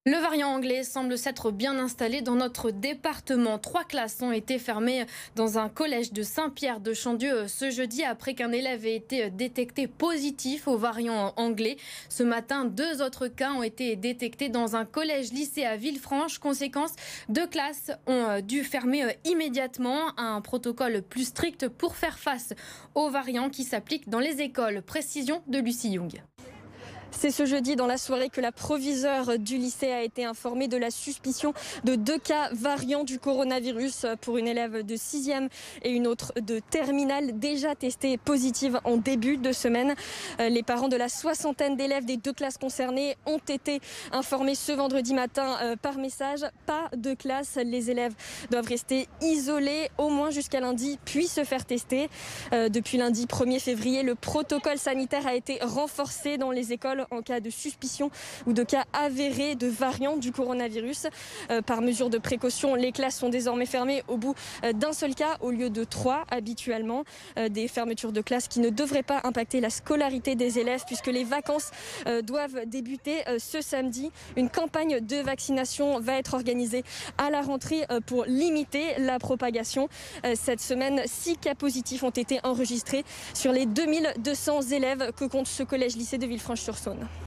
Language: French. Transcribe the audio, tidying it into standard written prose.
Le variant anglais semble s'être bien installé dans notre département. 3 classes ont été fermées dans un collège de Saint-Pierre-de-Chandieu ce jeudi après qu'un élève ait été détecté positif au variant anglais. Ce matin, 2 autres cas ont été détectés dans un collège-lycée à Villefranche. Conséquence, 2 classes ont dû fermer immédiatement. Un protocole plus strict pour faire face aux variants qui s'appliquent dans les écoles. Précision de Lucie Young. C'est ce jeudi dans la soirée que la proviseure du lycée a été informée de la suspicion de 2 cas variants du coronavirus pour une élève de 6e et une autre de terminale déjà testée positive en début de semaine. Les parents de la soixantaine d'élèves des 2 classes concernées ont été informés ce vendredi matin par message. Pas de classe, les élèves doivent rester isolés au moins jusqu'à lundi puis se faire tester. Depuis lundi 1er février, le protocole sanitaire a été renforcé dans les écoles en cas de suspicion ou de cas avérés de variants du coronavirus. Par mesure de précaution, les classes sont désormais fermées au bout d'un seul cas au lieu de 3 habituellement. Des fermetures de classes qui ne devraient pas impacter la scolarité des élèves puisque les vacances doivent débuter ce samedi. Une campagne de vaccination va être organisée à la rentrée pour limiter la propagation. Cette semaine, 6 cas positifs ont été enregistrés sur les 2200 élèves que compte ce collège-lycée de Villefranche-sur-Saône.